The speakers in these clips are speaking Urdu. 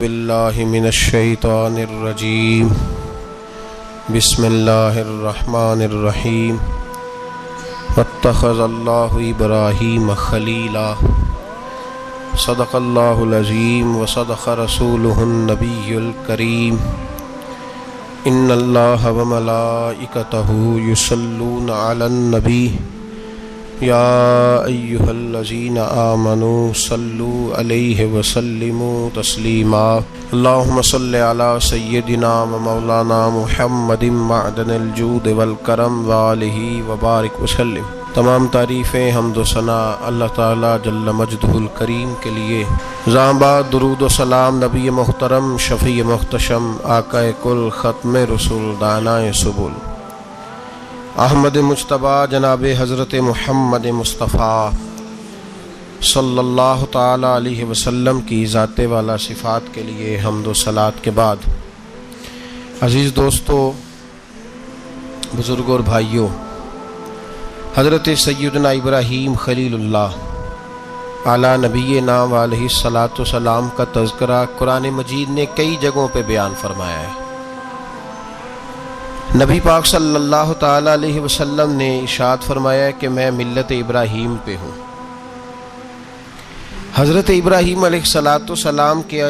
باللہ من الشیطان الرجیم بسم اللہ الرحمن الرحیم واتخذ اللہ ابراہیم خلیلا صدق اللہ العظیم وصدق رسولہ النبی الکریم ان اللہ وملائکتہ یصلون علی النبی یا ایہا الذین آمنوا صلوا علیہ وسلموا تسلیما اللہم صل علی سیدنا و مولانا محمد معدن الجود والکرم وآلہ وبارک وسلم۔ تمام تعریفیں حمد و ثنا اللہ تعالی جل مجدہ الکریم کے لیے۔ زاں بعد درود و سلام نبی محترم شفیع محتشم آقا کل ختم رسول دانائے سبل احمد مجتبیٰ جناب حضرت محمد مصطفیٰ صلی اللہ تعالی علیہ وسلم کی ذات والا صفات کے لیے حمد و صلات کے بعد، عزیز دوستو، بزرگوں اور بھائیوں، حضرت سیدنا ابراہیم خلیل اللہ علی نبینا علیہ الصلاۃ والسلام کا تذکرہ قرآن مجید نے کئی جگہوں پہ بیان فرمایا ہے۔ نبی پاک صلی اللہ تعالی علیہ وسلم نے ارشاد فرمایا ہے کہ میں ملت ابراہیم پہ ہوں۔ حضرت ابراہیم علیہ الصلاۃ والسلام کے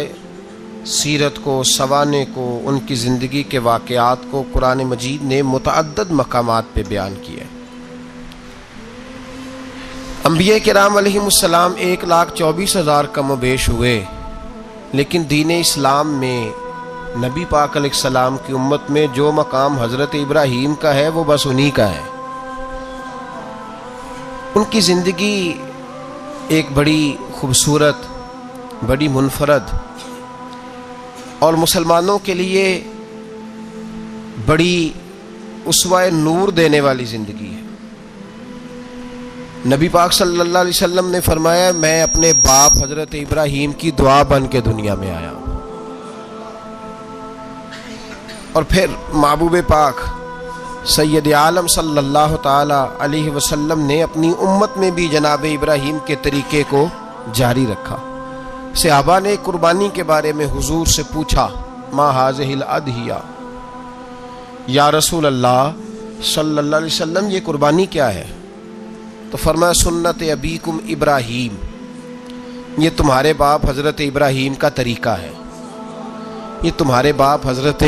سیرت کو، سوانح کو، ان کی زندگی کے واقعات کو قرآن مجید نے متعدد مقامات پہ بیان کیا ہے۔ انبیاء کرام علیہم السلام 1,24,000 کم و بیش ہوئے، لیکن دین اسلام میں نبی پاک علیہ السلام کی امت میں جو مقام حضرت ابراہیم کا ہے وہ بس انہی کا ہے۔ ان کی زندگی ایک بڑی خوبصورت، بڑی منفرد اور مسلمانوں کے لیے بڑی اسوہ نور دینے والی زندگی ہے۔ نبی پاک صلی اللہ علیہ وسلم نے فرمایا، میں اپنے باپ حضرت ابراہیم کی دعا بن کے دنیا میں آیا ہوں۔ اور پھر محبوب پاک سید عالم صلی اللہ تعالی علیہ وسلم نے اپنی امت میں بھی جناب ابراہیم کے طریقے کو جاری رکھا۔ صحابہ نے قربانی کے بارے میں حضور سے پوچھا، ما ہذہ الاضحیہ، یا رسول اللہ صلی اللہ علیہ وسلم یہ قربانی کیا ہے؟ تو فرمایا، سنت ابیکم ابراہیم، یہ تمہارے باپ حضرت ابراہیم کا طریقہ ہے، یہ تمہارے باپ حضرت،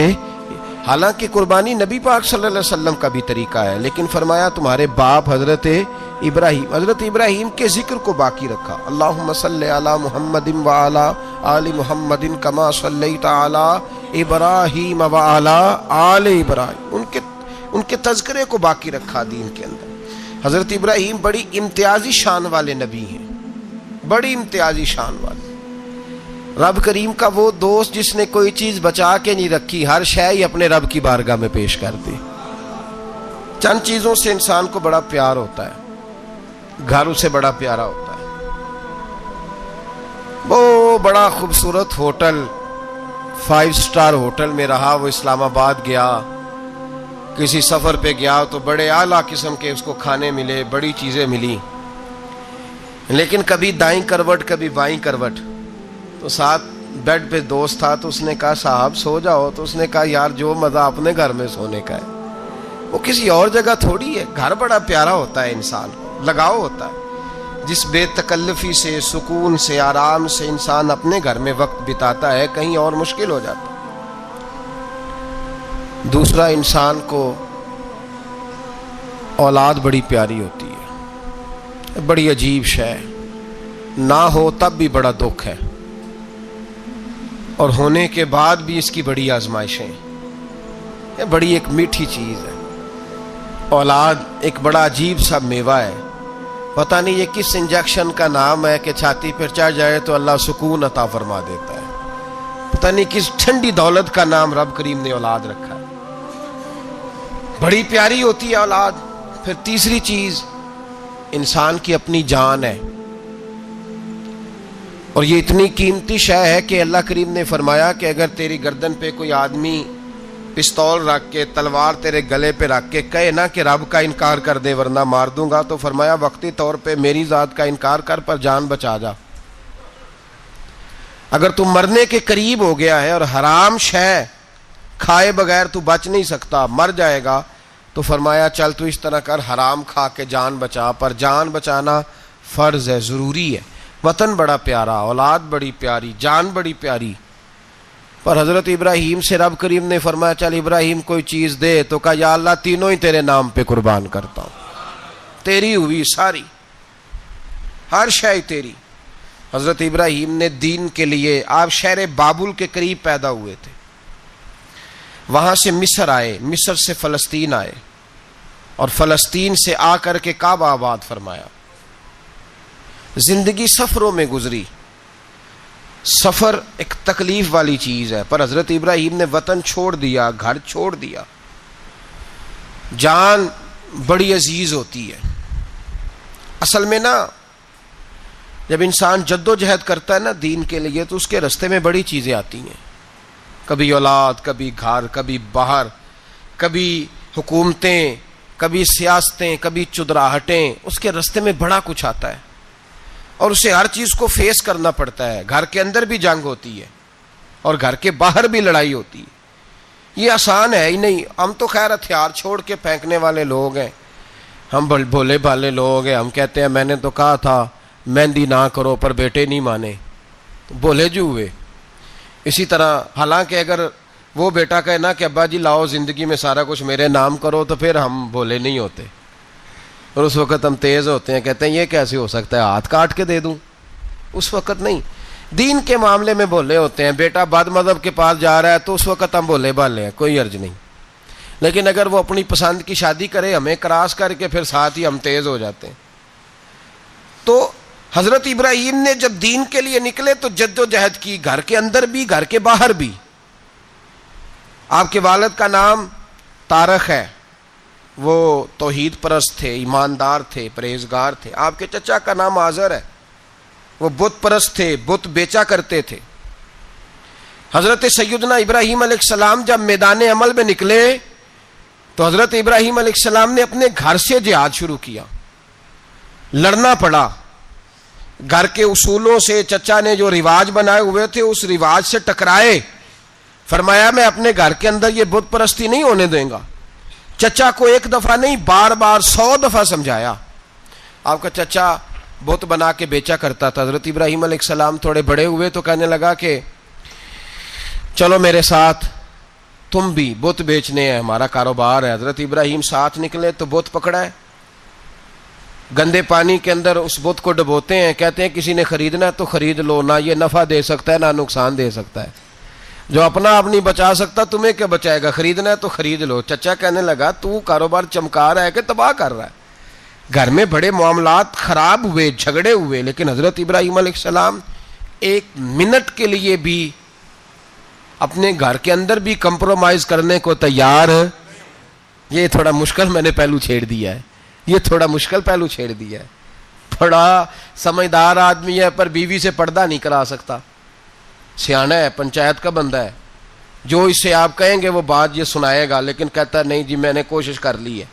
حالانکہ قربانی نبی پاک صلی اللہ علیہ وسلم کا بھی طریقہ ہے، لیکن فرمایا تمہارے باپ حضرت ابراہیم کے ذکر کو باقی رکھا۔ اللہم صلی علی محمد وعلی آل محمد کما صلیت علی ابراہیم وعلی آل ابراہیم، ان کے تذکرے کو باقی رکھا دین کے اندر۔ حضرت ابراہیم بڑی امتیازی شان والے نبی ہیں، بڑی امتیازی شان والے۔ رب کریم کا وہ دوست جس نے کوئی چیز بچا کے نہیں رکھی، ہر شے ہی اپنے رب کی بارگاہ میں پیش کر دی۔ چند چیزوں سے انسان کو بڑا پیار ہوتا ہے، گھر اسے بڑا پیارا ہوتا ہے۔ وہ بڑا خوبصورت ہوٹل، 5 سٹار ہوٹل میں رہا، وہ اسلام آباد گیا، کسی سفر پہ گیا تو بڑے اعلیٰ قسم کے اس کو کھانے ملے، بڑی چیزیں ملی، لیکن کبھی دائیں کروٹ کبھی بائیں کروٹ۔ تو ساتھ بیڈ پہ دوست تھا تو اس نے کہا، صاحب سو جاؤ، تو اس نے کہا، یار جو مزہ اپنے گھر میں سونے کا ہے وہ کسی اور جگہ تھوڑی ہے۔ گھر بڑا پیارا ہوتا ہے، انسان لگاؤ ہوتا ہے، جس بے تکلفی سے، سکون سے، آرام سے انسان اپنے گھر میں وقت بتاتا ہے، کہیں اور مشکل ہو جاتا ہے۔ دوسرا، انسان کو اولاد بڑی پیاری ہوتی ہے، بڑی عجیب شے، نہ ہو تب بھی بڑا دکھ ہے، اور ہونے کے بعد بھی اس کی بڑی آزمائشیں، یہ بڑی ایک میٹھی چیز ہے۔ اولاد ایک بڑا عجیب سا میوہ ہے، پتہ نہیں یہ کس انجیکشن کا نام ہے کہ چھاتی پر چڑھ جائے تو اللہ سکون عطا فرما دیتا ہے، پتہ نہیں کس ٹھنڈی دولت کا نام رب کریم نے اولاد رکھا ہے، بڑی پیاری ہوتی ہے اولاد۔ پھر تیسری چیز، انسان کی اپنی جان ہے، اور یہ اتنی قیمتی شے ہے کہ اللہ کریم نے فرمایا کہ اگر تیری گردن پہ کوئی آدمی پستول رکھ کے، تلوار تیرے گلے پہ رکھ کے کہے نا کہ رب کا انکار کر دے ورنہ مار دوں گا، تو فرمایا وقتی طور پہ میری ذات کا انکار کر پر جان بچا جا۔ اگر تو مرنے کے قریب ہو گیا ہے اور حرام شے کھائے بغیر تو بچ نہیں سکتا، مر جائے گا، تو فرمایا چل تو اس طرح کر، حرام کھا کے جان بچا. پر جان بچانا فرض ہے، ضروری ہے. وطن بڑا پیارا، اولاد بڑی پیاری، جان بڑی پیاری. پر حضرت ابراہیم سے رب کریم نے فرمایا چل ابراہیم کوئی چیز دے، تو کہا یا اللہ تینوں ہی تیرے نام پہ قربان کرتا ہوں، تیری ہوئی ساری، ہر شے تیری. حضرت ابراہیم نے دین کے لیے، آپ شہر بابل کے قریب پیدا ہوئے تھے، وہاں سے مصر آئے، مصر سے فلسطین آئے، اور فلسطین سے آ کر کے کعبہ آباد فرمایا. زندگی سفروں میں گزری. سفر ایک تکلیف والی چیز ہے، پر حضرت ابراہیم نے وطن چھوڑ دیا، گھر چھوڑ دیا. جان بڑی عزیز ہوتی ہے. اصل میں نا جب انسان جد و جہد کرتا ہے نا دین کے لیے، تو اس کے راستے میں بڑی چیزیں آتی ہیں، کبھی اولاد، کبھی گھر، کبھی باہر، کبھی حکومتیں، کبھی سیاستیں، کبھی چدراہٹیں. اس کے راستے میں بڑا کچھ آتا ہے اور اسے ہر چیز کو فیس کرنا پڑتا ہے. گھر کے اندر بھی جنگ ہوتی ہے اور گھر کے باہر بھی لڑائی ہوتی ہے. یہ آسان ہے ہی نہیں. ہم تو خیر ہتھیار چھوڑ کے پھینکنے والے لوگ ہیں، ہم بھولے بھالے لوگ ہیں. ہم کہتے ہیں میں نے تو کہا تھا مہندی نہ کرو، پر بیٹے نہیں مانے، بولے جو ہوئے. اسی طرح حالانکہ اگر وہ بیٹا کہے نا کہ ابا جی لاؤ زندگی میں سارا کچھ میرے نام کرو، تو پھر ہم بولے نہیں ہوتے، اور اس وقت ہم تیز ہوتے ہیں، کہتے ہیں یہ کیسے ہو سکتا ہے، ہاتھ کاٹ کے دے دوں. اس وقت نہیں. دین کے معاملے میں بولے ہوتے ہیں. بیٹا بد مذہب کے پاس جا رہا ہے تو اس وقت ہم بولے بھالے ہیں، کوئی عرض نہیں. لیکن اگر وہ اپنی پسند کی شادی کرے ہمیں کراس کر کے، پھر ساتھ ہی ہم تیز ہو جاتے ہیں. تو حضرت ابراہیم نے جب دین کے لیے نکلے تو جد و جہد کی، گھر کے اندر بھی گھر کے باہر بھی. آپ کے والد کا نام طارق ہے، وہ توحید پرست تھے، ایماندار تھے، پرہیزگار تھے. آپ کے چچا کا نام آزر ہے، وہ بت پرست تھے، بت بیچا کرتے تھے. حضرت سیدنا ابراہیم علیہ السلام جب میدان عمل میں نکلے تو حضرت ابراہیم علیہ السلام نے اپنے گھر سے جہاد شروع کیا. لڑنا پڑا. گھر کے اصولوں سے، چچا نے جو رواج بنائے ہوئے تھے اس رواج سے ٹکرائے. فرمایا میں اپنے گھر کے اندر یہ بت پرستی نہیں ہونے دیں گا. چچا کو ایک دفعہ نہیں، بار بار 100 دفعہ سمجھایا. آپ کا چچا بت بنا کے بیچا کرتا تھا. حضرت ابراہیم علیہ السلام تھوڑے بڑے ہوئے تو کہنے لگا کہ چلو میرے ساتھ، تم بھی بت بیچنے ہیں، ہمارا کاروبار ہے. حضرت ابراہیم ساتھ نکلے تو بت پکڑا ہے، گندے پانی کے اندر اس بت کو ڈبوتے ہیں. کہتے ہیں کسی نے خریدنا ہے تو خرید لو، نہ یہ نفع دے سکتا ہے نہ نقصان دے سکتا ہے. جو اپنا آپ نہیں بچا سکتا تمہیں کیا بچائے گا، خریدنا ہے تو خرید لو. چچا کہنے لگا تو کاروبار چمکا رہا ہے کہ تباہ کر رہا ہے. گھر میں بڑے معاملات خراب ہوئے، جھگڑے ہوئے، لیکن حضرت ابراہیم علیہ السلام ایک منٹ کے لیے بھی اپنے گھر کے اندر بھی کمپرومائز کرنے کو تیار. یہ تھوڑا مشکل میں نے پہلو چھیڑ دیا ہے، یہ تھوڑا مشکل پہلو چھیڑ دیا ہے. بڑا سمجھدار آدمی ہے پر بیوی سے پردہ نہیں کرا سکتا. سیانا ہے، پنچایت کا بندہ ہے، جو اس سے آپ کہیں گے وہ بات یہ سنائے گا، لیکن کہتا ہے نہیں جی میں نے کوشش کر لی ہے.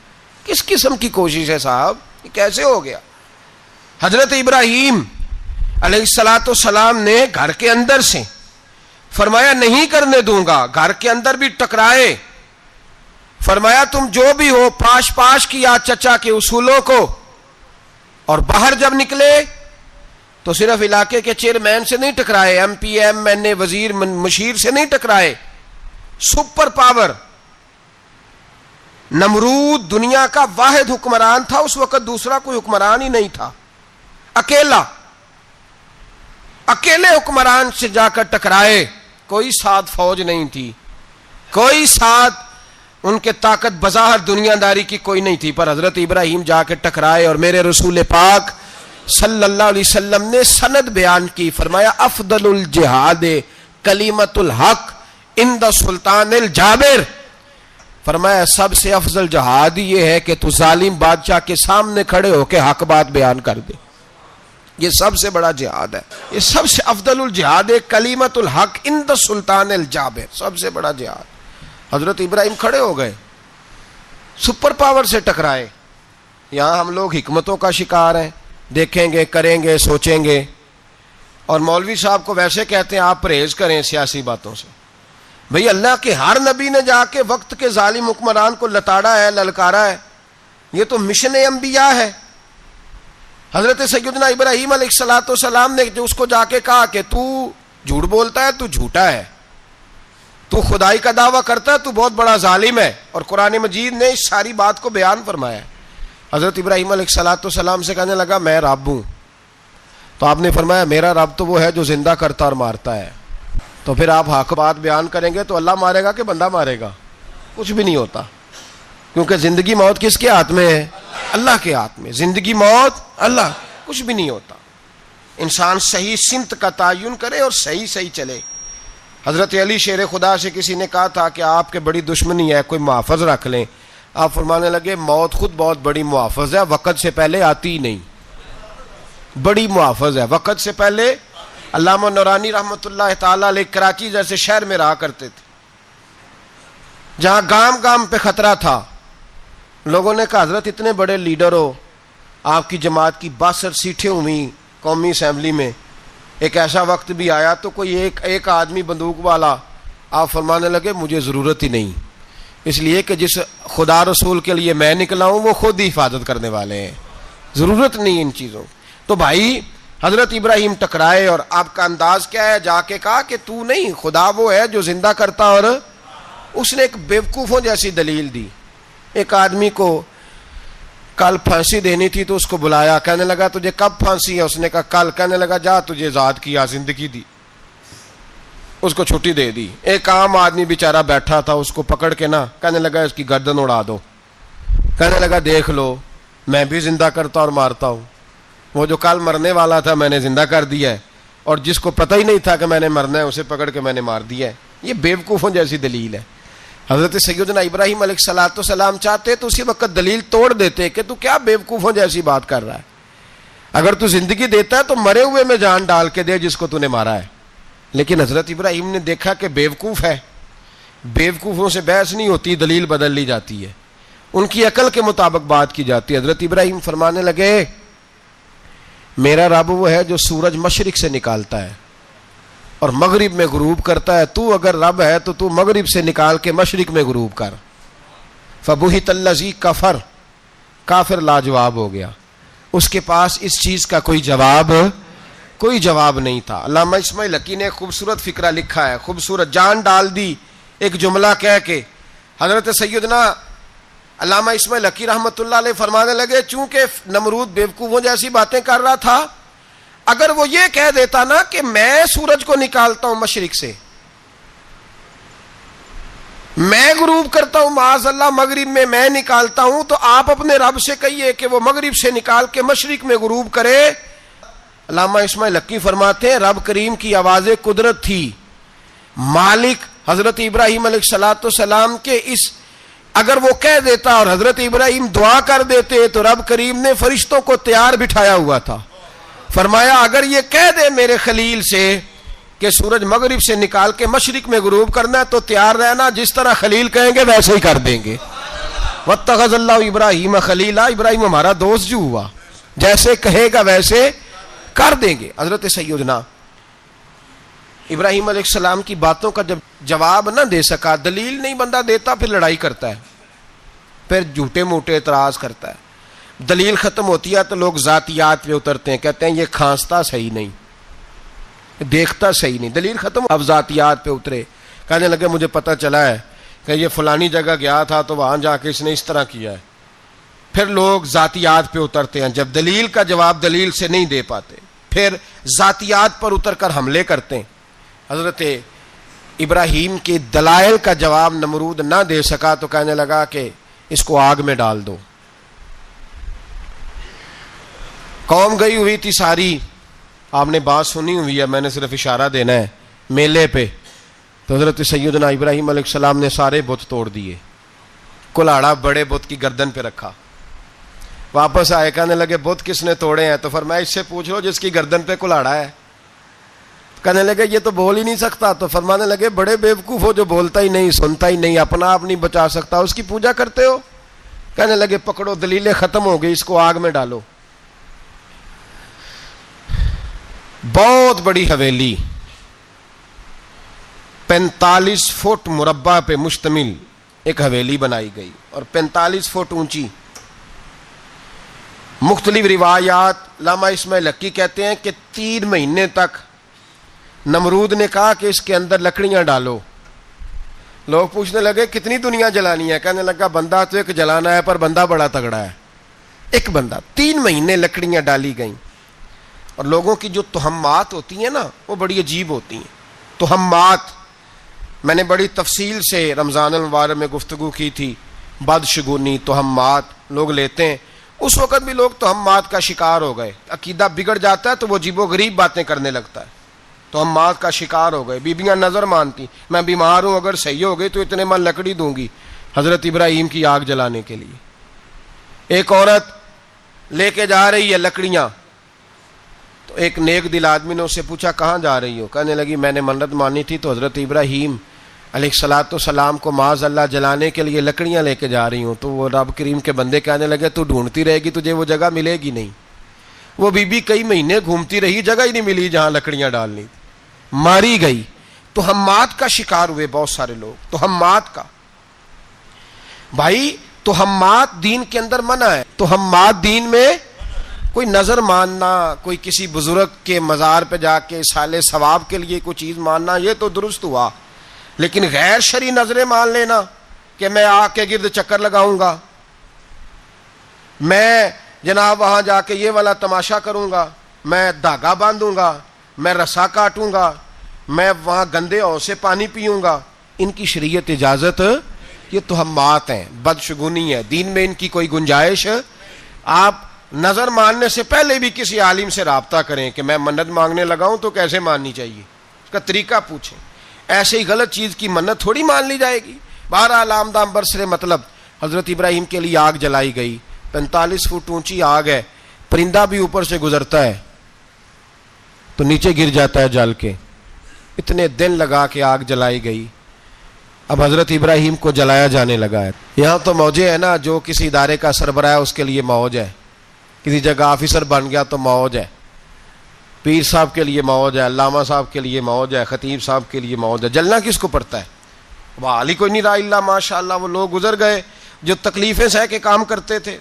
کس قسم کی کوشش ہے صاحب، یہ کیسے ہو گیا؟ حضرت ابراہیم علیہ السلام نے گھر کے اندر سے فرمایا نہیں کرنے دوں گا. گھر کے اندر بھی ٹکرائے. فرمایا تم جو بھی ہو، پاش پاش کیا چچا کے اصولوں کو. اور باہر جب نکلے تو صرف علاقے کے چیئرمین سے نہیں ٹکرائے، ایم پی ایم این اے، وزیر مشیر سے نہیں ٹکرائے. سپر پاور نمرود دنیا کا واحد حکمران تھا اس وقت، دوسرا کوئی حکمران ہی نہیں تھا. اکیلے حکمران سے جا کر ٹکرائے. کوئی ساتھ فوج نہیں تھی، کوئی ساتھ ان کے طاقت بظاہر دنیا داری کی کوئی نہیں تھی. پر حضرت ابراہیم جا کے ٹکرائے اور میرے رسول پاک صلی اللہ علیہ وسلم نے سند بیان کی. فرمایا افضل الجہاد کلمۃ الحق عند سلطان الجابر. فرمایا سب سے افضل جہاد یہ ہے کہ تو ظالم بادشاہ کے سامنے کھڑے ہو کے حق بات بیان کر دے. یہ سب سے بڑا جہاد ہے. یہ سب سے افضل الجہاد کلمۃ الحق عند سلطان الجابر، سب سے بڑا جہاد. حضرت ابراہیم کھڑے ہو گئے، سپر پاور سے ٹکرائے. یہاں ہم لوگ حکمتوں کا شکار ہیں، دیکھیں گے، کریں گے، سوچیں گے. اور مولوی صاحب کو ویسے کہتے ہیں آپ پرہیز کریں سیاسی باتوں سے. بھئی اللہ کے ہر نبی نے جا کے وقت کے ظالم حکمران کو لتاڑا ہے, للکارا ہے. یہ تو مشن انبیاء ہے. حضرت سیدنا ابراہیم علیہ السلام نے جو اس کو جا کے کہا کہ تو جھوٹ بولتا ہے, تو جھوٹا ہے, تو خدائی کا دعویٰ کرتا ہے, تو بہت بڑا ظالم ہے. اور قرآن مجید نے اس ساری بات کو بیان فرمایا ہے. حضرت ابراہیم علیہ السلام سے کہنے لگا میں رب ہوں. تو آپ نے فرمایا میرا رب تو وہ ہے جو زندہ کرتا اور مارتا ہے. تو پھر آپ حق بات بیان کریں گے تو اللہ مارے گا کہ بندہ مارے گا؟ کچھ بھی نہیں ہوتا, کیونکہ زندگی موت کس کے ہاتھ میں ہے؟ اللہ کے ہاتھ میں. زندگی موت اللہ, کچھ بھی نہیں ہوتا. انسان صحیح سمت کا تعین کرے اور صحیح چلے. حضرت علی شیر خدا سے کسی نے کہا تھا کہ آپ کے بڑی دشمنی ہے, کوئی محافظ رکھ لیں. آپ فرمانے لگے موت خود بہت بڑی محافظ ہے, وقت سے پہلے آتی ہی نہیں. بڑی محافظ ہے, وقت سے پہلے. علامہ نورانی رحمۃ اللہ تعالی علیہ کراچی جیسے شہر میں رہا کرتے تھے, جہاں گام پہ خطرہ تھا. لوگوں نے کہا حضرت اتنے بڑے لیڈر ہو, آپ کی جماعت کی 62 سیٹیں ہوئی قومی اسمبلی میں, ایک ایسا وقت بھی آیا تو کوئی ایک آدمی بندوق والا. آپ فرمانے لگے مجھے ضرورت ہی نہیں, اس لیے کہ جس خدا رسول کے لیے میں نکلا ہوں وہ خود ہی حفاظت کرنے والے ہیں, ضرورت نہیں ان چیزوں. تو بھائی حضرت ابراہیم ٹکرائے, اور آپ کا انداز کیا ہے؟ جا کے کہا کہ تو نہیں, خدا وہ ہے جو زندہ کرتا. اور اس نے ایک بیوقوفوں جیسی دلیل دی. ایک آدمی کو کل پھانسی دینی تھی تو اس کو بلایا, کہنے لگا تجھے کب پھانسی ہے؟ اس نے کہا کل. کہنے لگا جا تجھے ذات کیا زندگی دی, اس کو چھٹی دے دی. ایک عام آدمی بیچارہ بیٹھا تھا, اس کو پکڑ کے نا کہنے لگا اس کی گردن اڑا دو. کہنے لگا دیکھ لو میں بھی زندہ کرتا اور مارتا ہوں, وہ جو کل مرنے والا تھا میں نے زندہ کر دیا ہے, اور جس کو پتہ ہی نہیں تھا کہ میں نے مرنا ہے اسے پکڑ کے میں نے مار دیا ہے. یہ بیوقوفوں جیسی دلیل ہے. حضرت سیدنا ابراہیم علیہ السلام چاہتے تو اسی وقت دلیل توڑ دیتے کہ تو کیا بیوقوفوں جیسی بات کر رہا ہے, اگر تو زندگی دیتا ہے تو مرے ہوئے میں جان ڈال کے دے جس کو تو نے مارا ہے. لیکن حضرت ابراہیم نے دیکھا کہ بیوقوف ہے, بیوقوفوں سے بحث نہیں ہوتی, دلیل بدل لی جاتی ہے, ان کی عقل کے مطابق بات کی جاتی ہے. حضرت ابراہیم فرمانے لگے میرا رب وہ ہے جو سورج مشرق سے نکالتا ہے اور مغرب میں غروب کرتا ہے. تو اگر رب ہے تو تو مغرب سے نکال کے مشرق میں غروب کر. فبہت الذی کفر, کافر لاجواب ہو گیا, اس کے پاس اس چیز کا کوئی جواب نہیں تھا. علامہ اسماعیل حقی نے خوبصورت فقرہ لکھا ہے, خوبصورت جان ڈال دی ایک جملہ کہہ کے. حضرت سیدنا علامہ اسماعیل حقی رحمۃ اللہ علیہ فرمانے لگے چونکہ نمرود بیوقوفوں جیسی باتیں کر رہا تھا, اگر وہ یہ کہہ دیتا نا کہ میں سورج کو نکالتا ہوں مشرق سے, میں غروب کرتا ہوں معاذ اللہ مغرب میں نکالتا ہوں, تو آپ اپنے رب سے کہیے کہ وہ مغرب سے نکال کے مشرق میں غروب کرے. علامہ اسماعیل حقی فرماتے ہیں رب کریم کی آواز قدرت تھی, مالک حضرت ابراہیم علیہ السلام کے اس, اگر وہ کہہ دیتا اور حضرت ابراہیم دعا کر دیتے تو رب کریم نے فرشتوں کو تیار بٹھایا ہوا تھا. فرمایا اگر یہ کہہ دے میرے خلیل سے کہ سورج مغرب سے نکال کے مشرق میں غروب کرنا ہے تو تیار رہنا, جس طرح خلیل کہیں گے ویسے ہی کر دیں گے. واتخذ اللہ ابراہیم خلیلا, ابراہیم ہمارا دوست جو ہوا, جیسے کہے گا ویسے کر دیں گے. حضرت سیدنا ابراہیم علیہ السلام کی باتوں کا جب جواب نہ دے سکا, دلیل نہیں بندہ دیتا, پھر لڑائی کرتا ہے, پھر جھوٹے موٹے اعتراض کرتا ہے. دلیل ختم ہوتی ہے تو لوگ ذاتیات پہ اترتے ہیں, کہتے ہیں یہ کھانستا صحیح نہیں, دیکھتا صحیح نہیں. دلیل ختم, اب ذاتیات پہ اترے, کہنے لگے مجھے پتہ چلا ہے کہ یہ فلانی جگہ گیا تھا تو وہاں جا کے اس نے اس طرح کیا ہے. پھر لوگ ذاتیات پہ اترتے ہیں, جب دلیل کا جواب دلیل سے نہیں دے پاتے پھر ذاتیات پر اتر کر حملے کرتے ہیں. حضرت ابراہیم کے دلائل کا جواب نمرود نہ دے سکا تو کہنے لگا کہ اس کو آگ میں ڈال دو. قوم گئی ہوئی تھی ساری, آپ نے بات سنی ہوئی ہے, میں نے صرف اشارہ دینا ہے, میلے پہ. تو حضرت سیدنا ابراہیم علیہ السلام نے سارے بت توڑ دیے, کلاڑا بڑے بت کی گردن پہ رکھا. واپس آئے, کہنے لگے بت کس نے توڑے ہیں؟ تو فرمایا اس سے پوچھ لو جس کی گردن پہ کلاڑا ہے. کہنے لگے یہ تو بول ہی نہیں سکتا. تو فرمانے لگے بڑے بیوقوف ہو جو بولتا ہی نہیں, سنتا ہی نہیں, اپنا آپ نہیں بچا سکتا, اس کی پوجا کرتے ہو. کہنے لگے پکڑو, دلیلیں ختم ہو گئی, اس کو آگ میں ڈالو. بہت بڑی حویلی 45 فٹ مربع پہ مشتمل ایک حویلی بنائی گئی اور 45 فٹ اونچی. مختلف روایات، علامہ اسماعیل حقی کہتے ہیں کہ 3 مہینے تک نمرود نے کہا کہ اس کے اندر لکڑیاں ڈالو. لوگ پوچھنے لگے کتنی دنیا جلانی ہے؟ کہنے لگا بندہ تو ایک جلانا ہے، پر بندہ بڑا تگڑا ہے، ایک بندہ. 3 مہینے لکڑیاں ڈالی گئیں. اور لوگوں کی جو تہمات ہوتی ہیں نا وہ بڑی عجیب ہوتی ہیں. تہمات میں نے بڑی تفصیل سے رمضان المبارک میں گفتگو کی تھی. بدشگونی، تہمات لوگ لیتے ہیں. اس وقت بھی لوگ تہمات کا شکار ہو گئے. عقیدہ بگڑ جاتا ہے تو وہ عجیب و غریب باتیں کرنے لگتا ہے. تہمات کا شکار ہو گئے. بیبیاں نظر مانتی، میں بیمار ہوں، اگر صحیح ہو گئی تو اتنے من لکڑی دوں گی حضرت ابراہیم کی آگ جلانے کے لیے. ایک عورت لے کے جا رہی ہے لکڑیاں، تو ایک نیک دل آدمی نے اس سے پوچھا کہاں جا رہی ہو؟ کہنے لگی میں نے منت مانی تھی تو حضرت ابراہیم علیہ الصلوۃ والسلام کو معاذ اللہ جلانے کے لیے لکڑیاں لے کے جا رہی ہوں. تو وہ رب کریم کے بندے کہنے لگے تو ڈھونڈتی رہے گی، تجھے وہ جگہ ملے گی نہیں. وہ بی بی کئی مہینے گھومتی رہی، جگہ ہی نہیں ملی جہاں لکڑیاں ڈالنی، ماری گئی. تہمات کا شکار ہوئے بہت سارے لوگ. تہمات کا بھائی، تہمات دین کے اندر منع ہے. تہمات دین میں کوئی نظر ماننا، کوئی کسی بزرگ کے مزار پہ جا کے سالے ثواب کے لیے کوئی چیز ماننا، یہ تو درست ہوا. لیکن غیر شرعی نظریں مان لینا کہ میں آگ کے گرد چکر لگاؤں گا، میں جناب وہاں جا کے یہ والا تماشا کروں گا، میں دھاگا باندھوں گا، میں رسا کاٹوں گا، میں وہاں گندے ہو سے پانی پیوں گا، ان کی شریعت اجازت؟ یہ تہمات ہیں، بدشگونی ہے. دین میں ان کی کوئی گنجائش؟ آپ نظر ماننے سے پہلے بھی کسی عالم سے رابطہ کریں کہ میں منت مانگنے لگا ہوں تو کیسے ماننی چاہیے، اس کا طریقہ پوچھیں. ایسے ہی غلط چیز کی منت تھوڑی مان لی جائے گی. بہرحال آمدام برسر مطلب حضرت ابراہیم کے لیے آگ جلائی گئی. 45 فٹ اونچی آگ ہے، پرندہ بھی اوپر سے گزرتا ہے تو نیچے گر جاتا ہے جل کے. اتنے دن لگا کے آگ جلائی گئی. اب حضرت ابراہیم کو جلایا جانے لگا ہے. یہاں تو موجیں ہیں نا، جو کسی ادارے کا سربراہ ہے اس کے لیے موج ہے، کسی جگہ آفیسر بن گیا تو موج ہے، پیر صاحب کے لیے موج ہے، علامہ صاحب کے لیے موج ہے، خطیب صاحب کے لیے موج ہے. جلنا کس کو پڑتا ہے؟ وہ علی کوئی نہیں رہا اللہ ماشاء اللہ. وہ لوگ گزر گئے جو تکلیفیں سہ کے کام کرتے تھے،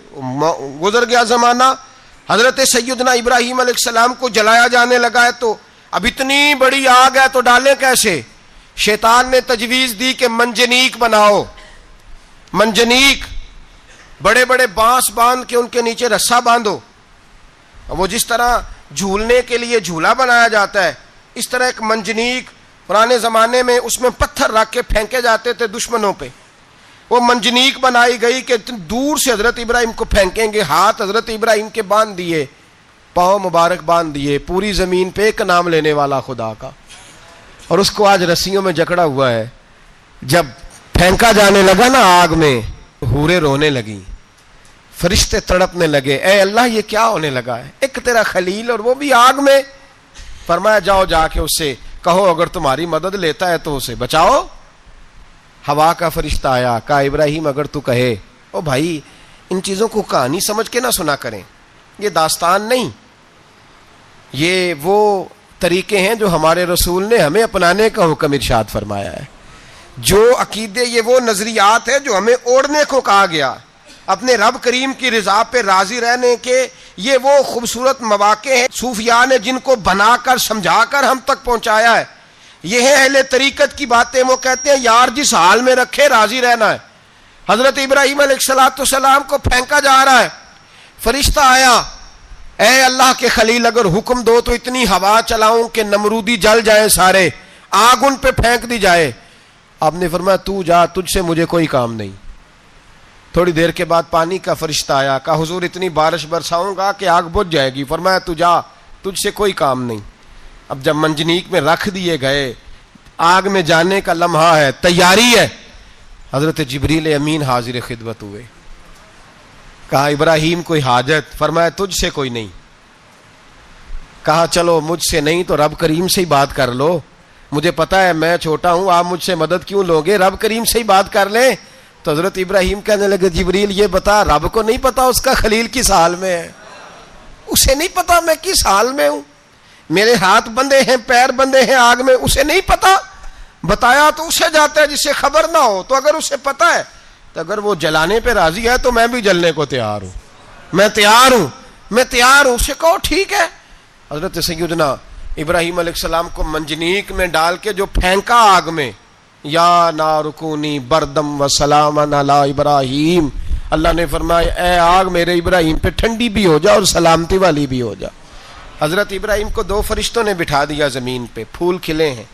گزر گیا زمانہ. حضرت سیدنا ابراہیم علیہ السلام کو جلایا جانے لگا ہے تو اب اتنی بڑی آگ ہے تو ڈالیں کیسے؟ شیطان نے تجویز دی کہ منجنیق بناؤ. منجنیق، بڑے بڑے بانس باندھ کے ان کے نیچے رسا باندھو. وہ جس طرح جھولنے کے لیے جھولا بنایا جاتا ہے، اس طرح ایک منجنیق پرانے زمانے میں اس میں پتھر رکھ کے پھینکے جاتے تھے دشمنوں پہ. وہ منجنیق بنائی گئی کہ دور سے حضرت ابراہیم کو پھینکیں گے. ہاتھ حضرت ابراہیم کے باندھ دیے، پاؤں مبارک باندھ دیے. پوری زمین پہ ایک نام لینے والا خدا کا، اور اس کو آج رسیوں میں جکڑا ہوا ہے. جب پھینکا جانے لگا نا آگ میں، حوریں رونے لگیں، فرشتے تڑپنے لگے، اے اللہ یہ کیا ہونے لگا ہے؟ ایک تیرا خلیل اور وہ بھی آگ میں. فرمایا جاؤ جا کے اس سے کہو اگر تمہاری مدد لیتا ہے تو اسے بچاؤ. ہوا کا فرشتہ آیا، کہا ابراہیم اگر تو کہے. او بھائی، ان چیزوں کو کہانی سمجھ کے نہ سنا کریں، یہ داستان نہیں، یہ وہ طریقے ہیں جو ہمارے رسول نے ہمیں اپنانے کا حکم ارشاد فرمایا ہے. جو عقیدے، یہ وہ نظریات ہیں جو ہمیں اوڑھنے کو کہا گیا. اپنے رب کریم کی رضا پہ راضی رہنے کے یہ وہ خوبصورت مواقع ہیں صوفیاء نے جن کو بنا کر سمجھا کر ہم تک پہنچایا ہے. یہ ہے اہل طریقت کی باتیں. وہ کہتے ہیں یار جس حال میں رکھے راضی رہنا ہے. حضرت ابراہیم علیہ السلام کو پھینکا جا رہا ہے، فرشتہ آیا، اے اللہ کے خلیل اگر حکم دو تو اتنی ہوا چلاؤں کہ نمرودی جل جائیں سارے، آگ ان پہ پھینک دی جائے. آپ نے فرمایا تو جا، تجھ سے مجھے کوئی کام نہیں. تھوڑی دیر کے بعد پانی کا فرشتہ آیا، کہا حضور اتنی بارش برساؤں گا کہ آگ بجھ جائے گی. فرمایا تو جا، تجھ سے کوئی کام نہیں. اب جب منجنیق میں رکھ دیے گئے، آگ میں جانے کا لمحہ ہے، تیاری ہے، حضرت جبریل امین حاضر خدمت ہوئے. کہا ابراہیم کوئی حاجت؟ فرمایا تجھ سے کوئی نہیں. کہا چلو مجھ سے نہیں تو رب کریم سے ہی بات کر لو، مجھے پتا ہے میں چھوٹا ہوں، آپ مجھ سے مدد کیوں لوگے، رب کریم سے ہی بات کر لیں. تو حضرت ابراہیم کہنے لگے جبریل یہ بتا، رب کو نہیں پتا اس کا خلیل کس حال میں ہے؟ اسے نہیں پتا میں کس حال میں ہوں؟ میرے ہاتھ بندھے ہیں، پیر بندھے ہیں آگ میں، اسے نہیں پتا؟ بتایا تو اسے جاتا ہے جسے خبر نہ ہو۔ تو اگر اسے پتا ہے تو اگر وہ جلانے پہ راضی ہے تو میں بھی جلنے کو تیار ہوں، میں تیار ہوں۔ اسے کہو ٹھیک ہے۔ حضرت سیدنا ابراہیم علیہ السلام کو منجنیق میں ڈال کے جو پھینکا آگ میں، یا نار کونی بردم و سلام علی ابراہیم، اللہ نے فرمایا اے آگ میرے ابراہیم پہ ٹھنڈی بھی ہو جا اور سلامتی والی بھی ہو جا۔ حضرت ابراہیم کو 2 فرشتوں نے بٹھا دیا زمین پہ، پھول کھلے ہیں،